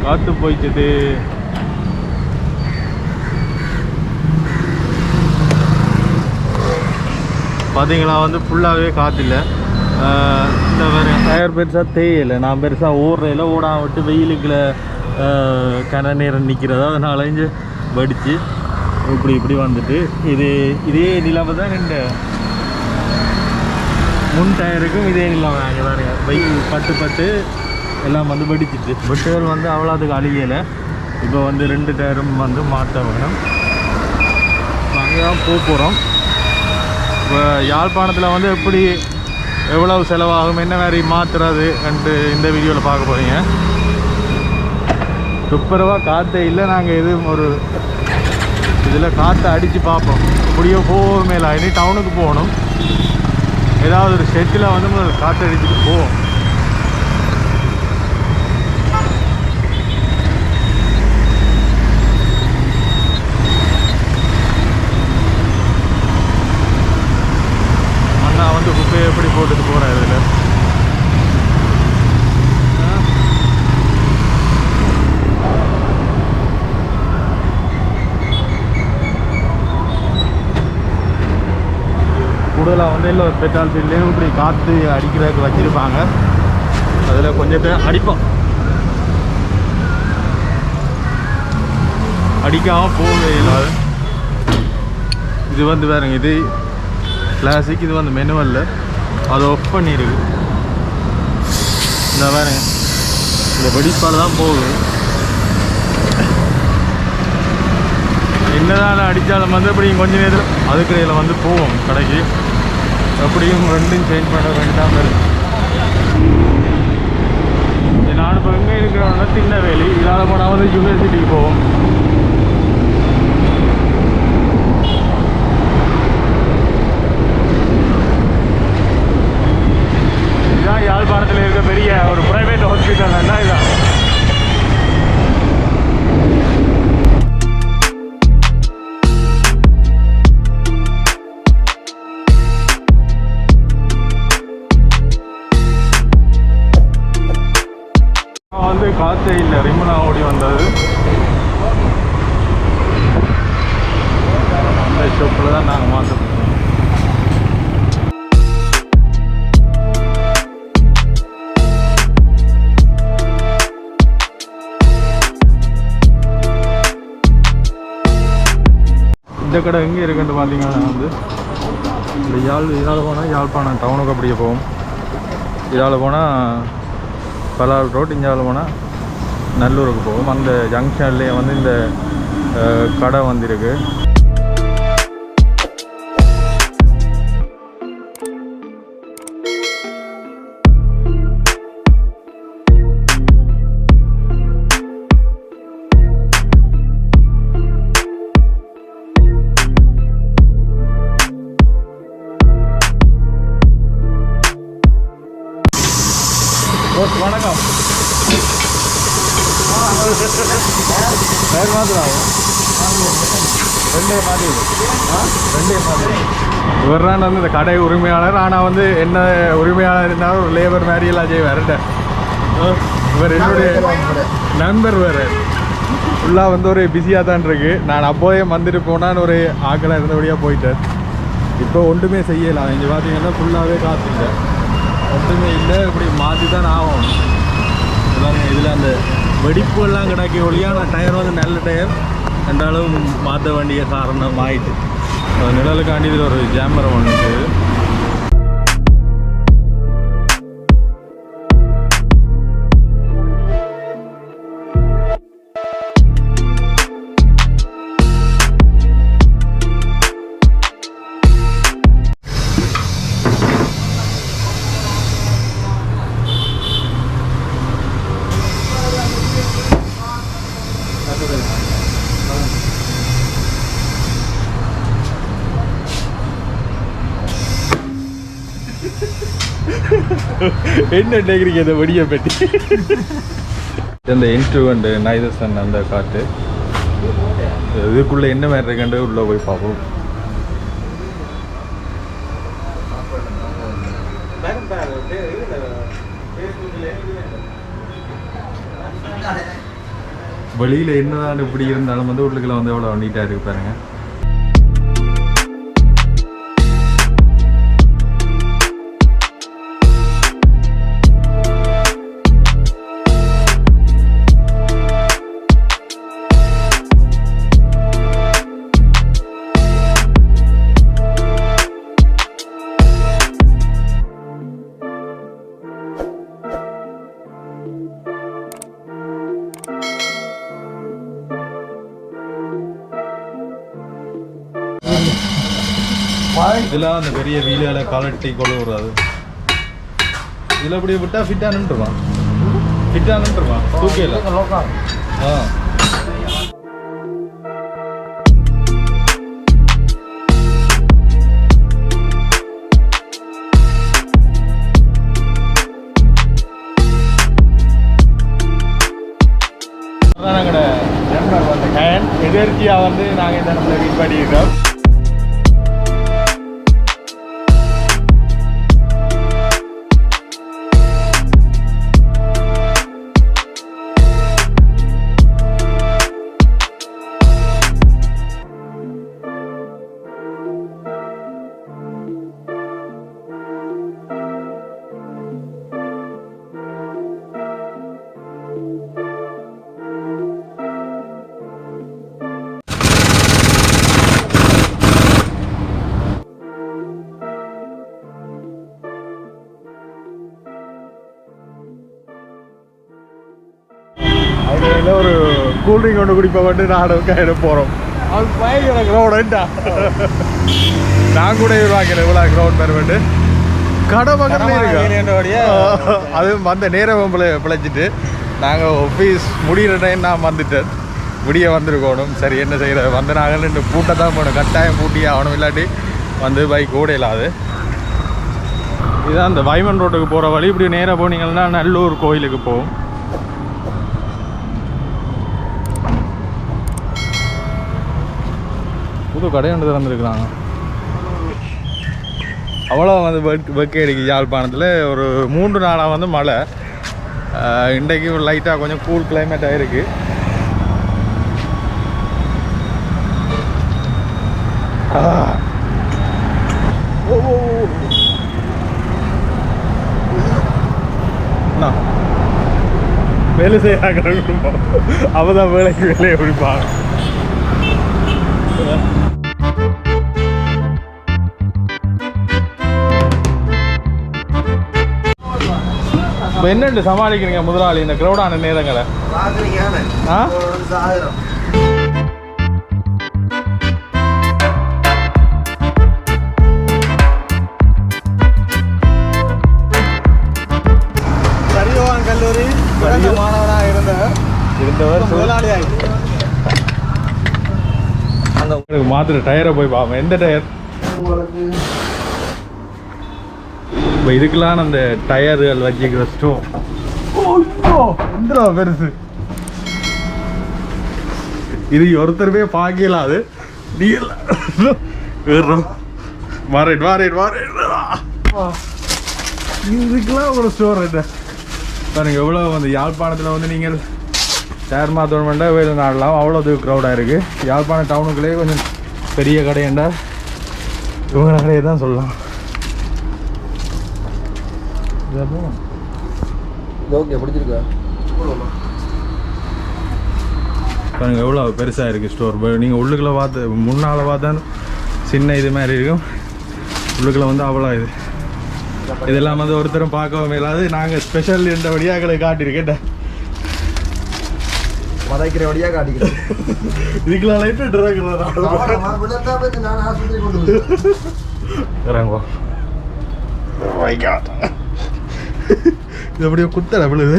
காற்று போயிடுது. பார்த்தீங்களா வந்து ஃபுல்லாகவே காற்று இல்லை. இந்த மாதிரி டயர் பெருசாக தேயில்லை. நான் பெருசாக ஓடுறையில் ஓடாம விட்டு வெயிலுக்குள்ள கன நேரம் நிற்கிறதா அதனால் இங்கே வடித்து இப்படி வந்துட்டு இதே நிலைமை தான் இந்த முன் டயருக்கும் இதே நிலைமை. அங்கே பாருங்க பைக் பட்டு எல்லாம் வந்து வெடிச்சிட்டு பெட்டுகள் வந்து அவ்வளோதுக்கு அழியலை. இப்போ வந்து 2 டயரும் வந்து மாற்ற வேணும். அங்கே தான் போகிறோம். இப்போ யாழ்ப்பாணத்தில் வந்து எப்படி எவ்வளவு செலவாகும், என்ன மாதிரி மாற்றுறது இந்த வீடியோவில் பார்க்க போகிறீங்க. துப்புரவாக காற்று இல்லை. நாங்கள் எதுவும் ஒரு இதில் காற்றை அடித்து பார்ப்போம். இப்படியோ போகவே இல்லை. இனி டவுனுக்கு போகணும். ஏதாவது ஒரு ஷெட்டில் வந்து காற்று அடிச்சுட்டு போவோம். அண்ணா வந்து குப்பையை எப்படி போட்டுட்டு போகிறேன் இதில். கூடுதலாக வந்து இல்லை ஒரு பெட்ரோல் ஃபீல்ட்லேயும் இப்படி காற்று அடிக்கிறதுக்கு வச்சுருப்பாங்க. அதில் கொஞ்சம் பேர் அடிப்போம். அடிக்காமல் போகவே இல்லை. இது வந்து வேறுங்க, இது கிளாசிக். இது வந்து மெனுவலில் அதை ஆஃப் பண்ணியிருக்கு. இந்த வேறுங்க இந்த வெடிப்பால் தான் போகுது. என்னதான் அடித்தாலும் வந்து அப்படி கொஞ்சம் நேரத்தில் அதுக்கடையில் வந்து போவோம் கடைக்கு. அப்படியும் 2ம் சேஞ்ச் பண்ண வேண்டாம். நான் இப்போ எங்கே இருக்கிறோன்னா திருநெல்வேலி. இதால் போனால் வந்து யூனிவர்சிட்டிக்கு போவோம். இதுதான் யாழ்ப்பாணத்தில் இருக்க பெரிய ஒரு ப்ரைவேட் ஹாஸ்பிட்டல்னா இதுதான். வந்து காற்றே இல்லை. ரிமனா ஓடி வந்தது. அந்த ஷாப்பில் தான் நாங்கள் மாற்றோம். இந்த கடை எங்கே இருக்குன்னு பார்த்தீங்கன்னா வந்து இந்த இதால் போனால் யாழ்ப்பாணம் டவுனுக்கு அப்படியே போகும். இதால் போனால் பலால் ரோட். இஞ்சால் போனால் நல்லூருக்கு போகும். அந்த ஜங்ஷன்லேயே வந்து இந்த கடை வந்துருக்கு. வணக்கம். பேர் மாத்திரம் 2 மாதிரி இவர்தான் வந்து இந்த கடை உரிமையாளர். ஆனால் வந்து என்ன உரிமையாளர் இருந்தாலும் ஒரு லேபர் மாதிரி எல்லாம் செய்வார். இவர் என்னுடைய நண்பர். வேறு ஃபுல்லாக வந்து ஒரு பிஸியாக தான் இருக்கு. நான் அப்போதே வந்துட்டு போனான்னு ஒரு ஆக்களாக இருந்தபடியாக போயிட்டேன். இப்போ ஒன்றுமே செய்யலாம். இங்கே பார்த்தீங்கன்னா ஃபுல்லாகவே காற்றுங்க, ஒன்றுமே இல்லை. இப்படி மாற்றி தான் ஆகும். இதில் அந்த வெடிப்புலாம் கிடக்கி ஒழியான டயர் வந்து நல்ல டயர் என்றாலும் மாற்ற வேண்டிய காரணம் ஆயிட்டு. நிழலுக்காண்டி இதில் ஒரு ஜாமர் ஒன்று. என்ன டேக்கிறீங்க இந்த வெடியை பற்றி? இந்த இன்ட்ரூவண்ட் நைதசன் அந்த காட்டு இதுக்குள்ளே என்ன மாதிரி இருக்குன்னு உள்ளே போய் பார்ப்போம். வெளியில் என்னதான் இப்படி இருந்தாலும் வந்து உள்ளுக்குள்ள வந்து எவ்வளோ நீட்டாக இருக்கு பாருங்க. இதெல்லாம் அந்த பெரிய வீலால கலட்டி கொண்டு வராது. இதில் இப்படி விட்டா ஃபிட்டாக நின்றுவான், ஃபிட்டாக நின்றுவான் தூக்கில. நாங்கள் ஜென்மர் வந்து ஹேண்ட் எதிர்ச்சியாக வந்து நாங்கள் இந்த இடத்துல மீட் பண்ணியிருக்கோம். ஒரு கூல்ட்ரிங்க் கொண்டு குடிப்ப வந்து நாடக போகிறோம். அது பயங்கர க்ரௌண்டா. நான் கூட வாங்கினேன் இவ்வளோ க்ரௌண்ட் பெறவேண்டு. கடை பக்கத்துல இருக்கு. அது வந்த நேரம் பிழைச்சிட்டு நாங்கள் ஆஃபீஸ் முடிகிற டைம் நான் வந்துட்டேன். முடிய வந்திருக்கணும். சரி என்ன செய்கிற வந்து நாங்கள் ரெண்டு பூட்டை தான் போகணும். கட்டாயம் பூட்டியே ஆகணும், இல்லாட்டி வந்து பைக் கூட இல்லாது. இதுதான் இந்த வைமன் ரோட்டுக்கு போகிற வழி. இப்படி நேராக போனீங்கன்னா நல்லூர் கோயிலுக்கு போகும். புது கடை ஒன்று திறந்துருக்குறாங்க. அவ்வளோ வந்து வெக்கை அடிக்குது யாழ்ப்பாணத்தில். ஒரு 3 நாளாக வந்து மழை. இன்றைக்கு லைட்டாக கொஞ்சம் கூல் கிளைமேட்டாக இருக்குது. வேலை செய்ய குடும்பம் அவதான் வேலைக்கு வேலையை பிடிப்பாங்க. இப்போ என்னென்று சமாளிக்கிறீங்க முதலாளி இந்த க்ரௌடான நேரங்களை? கல்லூரி மாணவனாக இருந்தவர் முதலாளியாக அந்த மாத்திர டயரை போய் பார்ப்போம். எந்த டயர் இப்போ இதுக்கெல்லாம் அந்த டயர்கள் வச்சுக்கிற ஸ்டோவ் பெருசு. இது ஒருத்தருமே பார்க்கலாம். அது இதுக்கெல்லாம் ஒரு ஸ்டோர் என்ன பாருங்க. எவ்வளோ வந்து யாழ்ப்பாணத்தில் வந்து நீங்கள் டயர் மாற்றணுமெண்டா வேறு நாடலாம். அவ்வளோ க்ரௌடாக இருக்குது. யாழ்ப்பாணம் டவுனுக்குள்ளேயே கொஞ்சம் பெரிய கடையண்டா இவங்க கடையை தான் சொல்லலாம். பிடிச்சிருக்கா பாருங்க எவ்வளோ பெருசாக இருக்குது ஸ்டோர். நீங்கள் உள்ளுக்குள்ளே பார்த்து முன்னால் பார்த்தா சின்ன இது மாதிரி இருக்கும். உள்ளுக்குள்ளே வந்து அவ்வளோ இதெல்லாம் வந்து ஒருத்தரும் பார்க்கவும் இல்லாது. நாங்கள் ஸ்பெஷல் என்ற வழியாக எங்களை காட்டியிருக்கேன். மதைக்கிற வழியாக காட்டிக்கிறேன். இதுக்கெல்லாம் லைட்டு இறங்கோ. இது அப்படியே குத்தலை விழுது.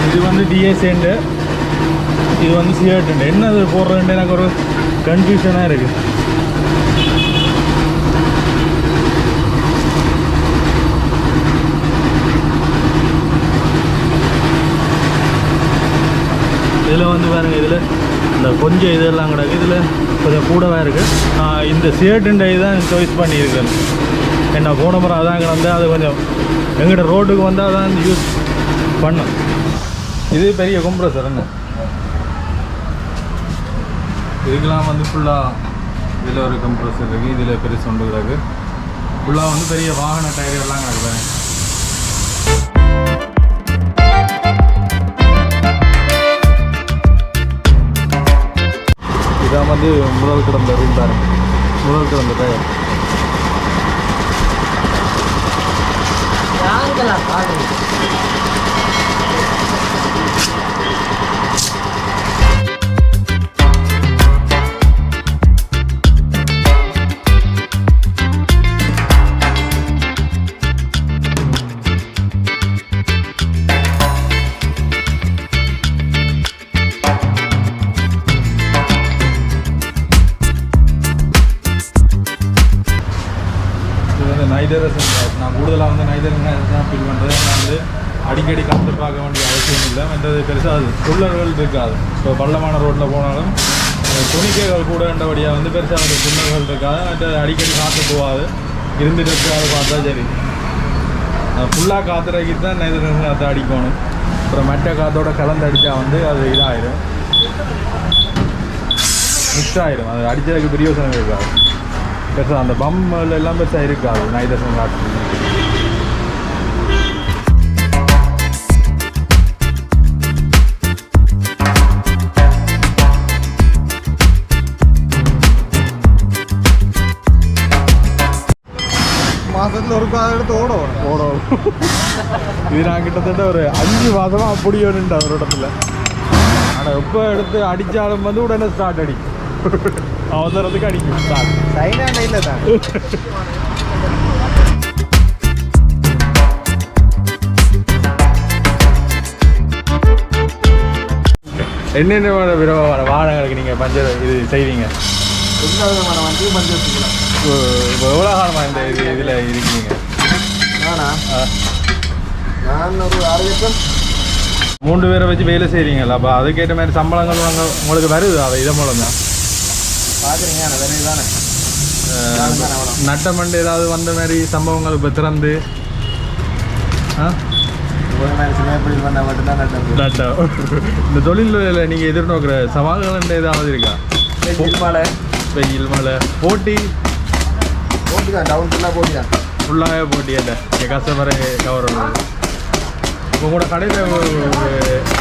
இது வந்து டிஎஸ்ஏண்டு, இது வந்து சிஆர்டுண்டு. என்ன அது போடுறதுன்னு எனக்கு ஒரு கன்ஃபியூஷனாக இருக்குது. இதில் வந்து பாருங்க, இதில் இந்த கொஞ்சம் இதெல்லாம் கிடக்கு. இதில் கொஞ்சம் கூடவாக இருக்குது. இந்த சிஆர்டுண்டை தான் சாய்ஸ் பண்ணியிருக்கேன். என்ன போன முறை அதான் கிடந்து அது கொஞ்சம் எங்கிட்ட ரோட்டுக்கு வந்தால் தான் யூஸ் பண்ணும். இது பெரிய கம்ப்ரஸர் என்ன இதுக்கெல்லாம் வந்து ஃபுல்லாக இதில் ஒரு கம்ப்ரஸர் இருக்குது, இதில் பெருசு ஒன்று கிடக்கு. ஃபுல்லாக வந்து பெரிய வாகன டயர்கள்லாம் கிடக்குது. இதான் வந்து முதல் கிடந்த ரூம் பாருங்க, முதல் கிடந்த டயர். நான் கூடுதலாக வந்து நைதரங்க தான் ஃபீல் பண்ணுறது. நான் வந்து அடிக்கடி கலந்து பார்க்க வேண்டிய அவசியம் இல்லை. மற்றது பெருசாக அது புல்லர்கள் இருக்காது. இப்போ பள்ளமான ரோட்டில் போனாலும் துணிக்கைகள் கூடன்றபடியாக வந்து பெருசாக வந்து புல்லர்கள் இருக்காது. மற்றது அடிக்கடி காற்று போகாது, இருந்துட்டு இருக்காது. பார்த்தா சரி, ஃபுல்லாக காற்றுறக்கி தான் நைதரங்க காற்று அடிக்கணும். அப்புறம் மற்ற காற்றோட கலந்து அடித்தா வந்து அது இதாகிடும், மிக்ஸ் ஆகிடும். அது அடித்ததுக்கு பிரயோசனம் இருக்காது. பெருசாக அந்த பம்மில் எல்லாம் பெருசாக இருக்காது நைதரசன் காற்று. மாதத்தில் ஒரு காலம் எடுத்து ஓடும். இது நான் கிட்டத்தட்ட ஒரு 5 மாதமாக அப்படி ஒன்றுண்டா ஒரு இடத்துல. ஆனால் எப்போ எடுத்து அடித்தாலும் வந்து உடனே ஸ்டார்ட் அடிக்கும், அவசரத்துக்கு அடிக்கும் ஸ்டார்ட். சைனாண்ட இல்லை தான். என்னென்ன விதமான வாகனங்களுக்கு நீங்கள் பஞ்சர் இது செய்வீங்க? எல்லா விதமான வண்டியும் பஞ்சர் வச்சுக்கலாம். இப்போ எவ்வளோ காலமாக இந்த இதில் இருக்கீங்க? நான் ஒரு 6 வருஷம். 3 பேரை வச்சு வேலை செய்கிறீங்களா? அப்போ அதுக்கேற்ற மாதிரி சம்பளங்கள் உங்களுக்கு வருது அதை இதன் மூலம் தான் பார்க்குறீங்க. அந்த வேலை தானே நட்டமண்டு ஏதாவது வந்த மாதிரி சம்பவங்கள் இப்போ திறந்து நட்டம். இந்த தொழிலில் நீங்கள் எதிர்நோக்கிற சவால்கள் ஏதாவது இருக்கா? வெயில் மழை போட்டி தான், டவுன் ஃபுல்லாக போட்டி தான், ஃபுல்லாகவே போட்டி. இல்லை கஸ்டமரை கவர் பண்ணுறது. இப்போ கூட கடையில்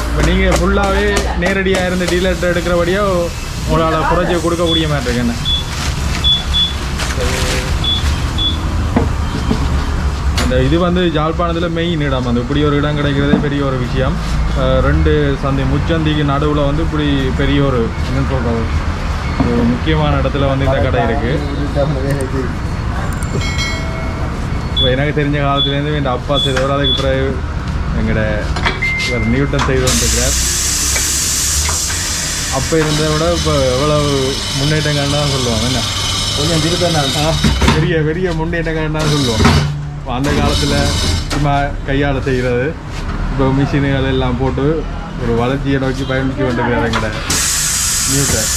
இப்போ நீங்கள் ஃபுல்லாகவே நேரடியாக இருந்து டீலர்கிட்ட எடுக்கிறபடியோ உங்களால் குறைச்சி கொடுக்கக்கூடிய மாதிரி இருக்கு. என்ன அந்த இது வந்து யாழ்ப்பாணத்தில் மெயின் இடம். வந்து இப்படி ஒரு இடம் கிடைக்கிறதே பெரிய ஒரு விஷயம். 2 சந்தை முச்சந்திக்கு நடுவில் வந்து இப்படி பெரிய ஒரு என்னன்னு சொல்கிறது ஒரு முக்கியமான இடத்துல வந்து இந்த கடை இருக்குது. இப்போ எனக்கு தெரிஞ்ச காலத்துலேருந்து என் அப்பா செய்தவர், அதுக்கு பிறகு எங்களோட ஒரு நியூட்டன் செய்து வந்துருக்கிறார். அப்போ இருந்ததை விட இப்போ எவ்வளவு முன்னேற்றங்கள் தான் சொல்லுவாங்க. என்ன கொஞ்சம் பெரிய பெரிய முன்னேற்றங்கள் தான் சொல்லுவோம். இப்போ அந்த காலத்தில் சும்மா கையால் செய்கிறது, இப்போ மிஷினுகள் எல்லாம் போட்டு ஒரு வளர்ச்சியை நோக்கி பயணிக்க வந்துருக்கிறார் எங்களோட நியூட்டன்.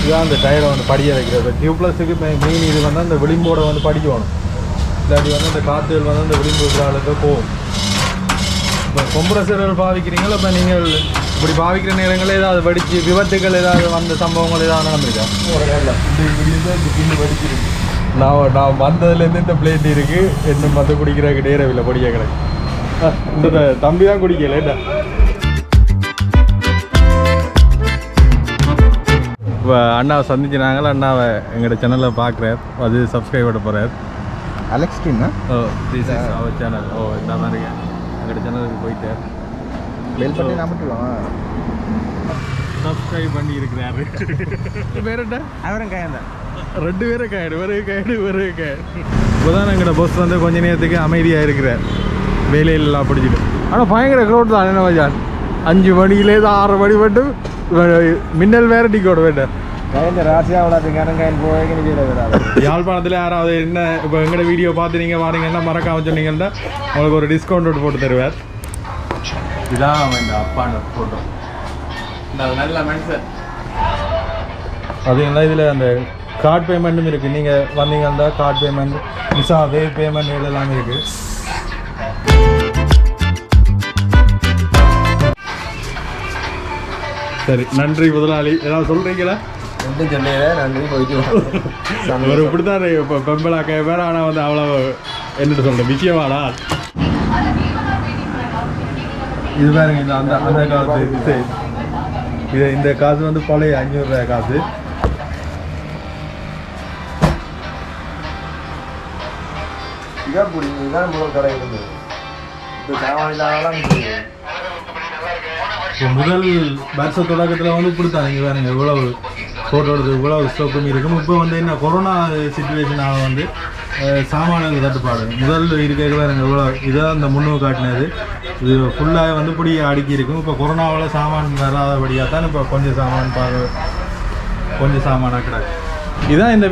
இதுதான் அந்த டயரை வந்து படிய வைக்கிறது. டியூப்ளஸுக்கு மெயின் இது வந்து அந்த விளிம்போட வந்து படிக்கணும். இல்லாட்டி வந்து அந்த காற்றுகள் வந்து அந்த விளிம்பு விழாளுக்கு போகும். இப்போ கொம்ப்ரஸர்கள் பாவிக்கிறீங்களா? இப்போ நீங்கள் இப்படி பாவிக்கிற நேரங்களில் ஏதாவது வெடிச்சு விபத்துகள் ஏதாவது வந்த சம்பவங்கள் ஏதாவது நடந்திருக்கா? நான் வந்ததுலேருந்து இந்த பிளேட் இருக்குது, என்ன மற்ற குடிக்கிறதுக்கு நேரவில்லை, பொடியாக கிடக்கு. இந்த தம்பி தான் குடிக்கல. என்ன இப்போ அண்ணாவை சந்திச்சினாங்களா? அண்ணாவை எங்களோட சேனலில் பார்க்குறார், அது சப்ஸ்கிரைப் பண்ண போகிறார். அலெக்ஸ்டீன் திஸ் இஸ் அவர் சேனல். இந்த மாதிரி எங்களோட சேனலுக்கு போயிட்டார். பெல் பண்ணி நாமட்டுலாம் சப்ஸ்கிரைப் பண்ணி இருக்கிறாரு. பேர் என்ன? அவரும் காயந்தான். 2 பேரும் காயிடு, ஒரு காயிடு. இப்போதான் எங்களோட பஸ் வந்து கொஞ்ச நேரத்துக்கு அமைதியாக இருக்கிறார், வேலையிலலாம் பிடிச்சிட்டு. ஆனால் பயங்கர க்ரௌட் தான். என்ன மஜான் 5 மணிலேருந்து 6 மணி மட்டும் மின்னல் வேற டிக்கோட வேண்டாம். யாழ்ப்பாணத்தில் யாராவது என்ன இப்போ எங்களோட வீடியோ பார்த்து நீங்கள் வாரீங்கன்னா மறக்காம சொன்னீங்கன்னா உங்களுக்கு ஒரு டிஸ்கவுண்ட் போட்டு தருவார். இதான் இந்த அப்பான ஃபோட்டோ. நல்ல மனுஷன். அதுங்களா இதில் அந்த கார்டு பேமெண்ட்டும் இருக்குது. நீங்கள் வந்தீங்கன்னா card payment, visa wave payment எல்லாமே இருக்குது. சரி, நன்றி முதலாளி. ஏதாவது சொல்கிறீங்களா? ஒன்றும் சொன்னீங்க, நன்றி, போயிட்டு ஒரு இப்படித்தான் இப்போ பெம்பலாக்க பேர். ஆனால் வந்து அவ்வளோ என்னட்டு சொல்கிறேன், விஷயமாடா இது பாருங்க. இந்த அந்த அந்த காசு இது இந்த காசு வந்து பழைய 500 ரூபாய் காசு. இதான் பிடிக்கும். இதுதான் முதல் கடை இருந்தது. இப்போ சாமானிலாம் முதல் வருஷ தொடக்கத்தில் வந்து கொடுத்தாங்க. இங்கே பாருங்க இவ்வளவு ஃபோட்டோ எடுத்து இவ்வளவு ஸ்டோக்கும் இருக்கும். இப்போ வந்து என்ன கொரோனா சிச்சுவேஷனால் வந்து சாமான்கள் தட்டுப்பாடு முதல் இருக்க பாருங்க இவ்வளோ. இதான் இந்த முன்னுக்கு காட்டினது. இது ஃபுல்லாக வந்து இப்படி அடுக்கி இருக்கும். இப்போ கொரோனாவில் சாமான் வராதபடியாக தான் இப்போ கொஞ்சம் சாமானாக கிடக்கு. இதுதான் இந்த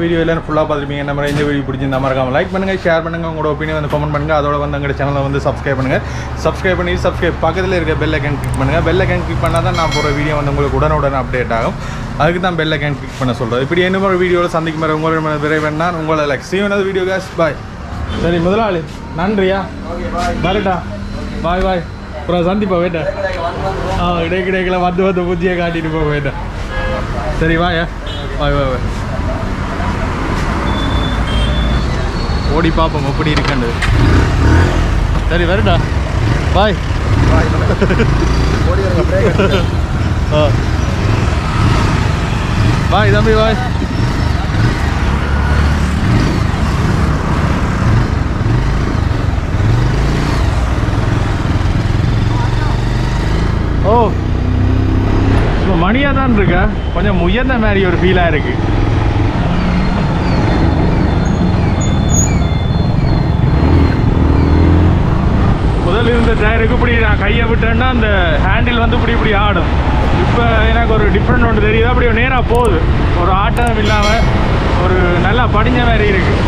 வீடியோ எல்லாம் ஃபுல்லாக பார்த்துருப்பீங்க. நம்ம இந்த வீடியோ பிடிச்சிருந்தா மறக்காம லைக் பண்ணுங்கள், ஷேர் பண்ணுங்கள், உங்களோட ஒப்பீனியன் வந்து கமெண்ட் பண்ணுங்கள். அதோட வந்து எங்கள் சேனலை வந்து சப்ஸ்கிரைப் பண்ணுங்கள். சப்ஸ்கிரைப் பக்கத்தில் இருக்க பெல் ஐக்கன் கிளிக் பண்ணுங்கள். பெல் ஐக்கன் கிளிக் பண்ணால் தான் நான் போகிற வீடியோ வந்து உங்களுக்கு உடனுடன் அப்டேட் ஆகும். அதுக்கு தான் பெல் ஐக்கன் கிளிக் பண்ண சொல்கிறேன். இப்படி என்ன ஒரு வீடியோவில் சந்திக்கும் வரை உங்களோட விரைவன் நான் உங்களை லைக் செய்யும் வீடியோ கேஸ். பாய். சரி முதலாளி, நன்றியா. வரட்டா. பாய். அப்புறம் சந்திப்பா வேட்டேன். இடைக்கிடைக்கில் வந்து புத்தியை காட்டிட்டு போக வேட்டேன். சரி வாயா. பாய். ஓடி பார்ப்போம் எப்படி இருக்கண்டு. சரி வரட்டா. பாய். பாய் தம்பி, பாய். ஓ, இப்போ மணியாக தான் இருக்க. கொஞ்சம் உயர்ந்த மாதிரி ஒரு ஃபீலாக இருக்கு. முதல்ல இருந்த டயருக்கு இப்படி நான் கையை விட்டேன்னா அந்த ஹேண்டில் வந்து இப்படி ஆடும். இப்போ எனக்கு ஒரு டிஃப்ரெண்ட் ஒன்று தெரியுது. அப்படி நேராக போகுது. ஒரு ஆட்டம் இல்லாமல் ஒரு நல்லா படிஞ்ச மாதிரி இருக்குது.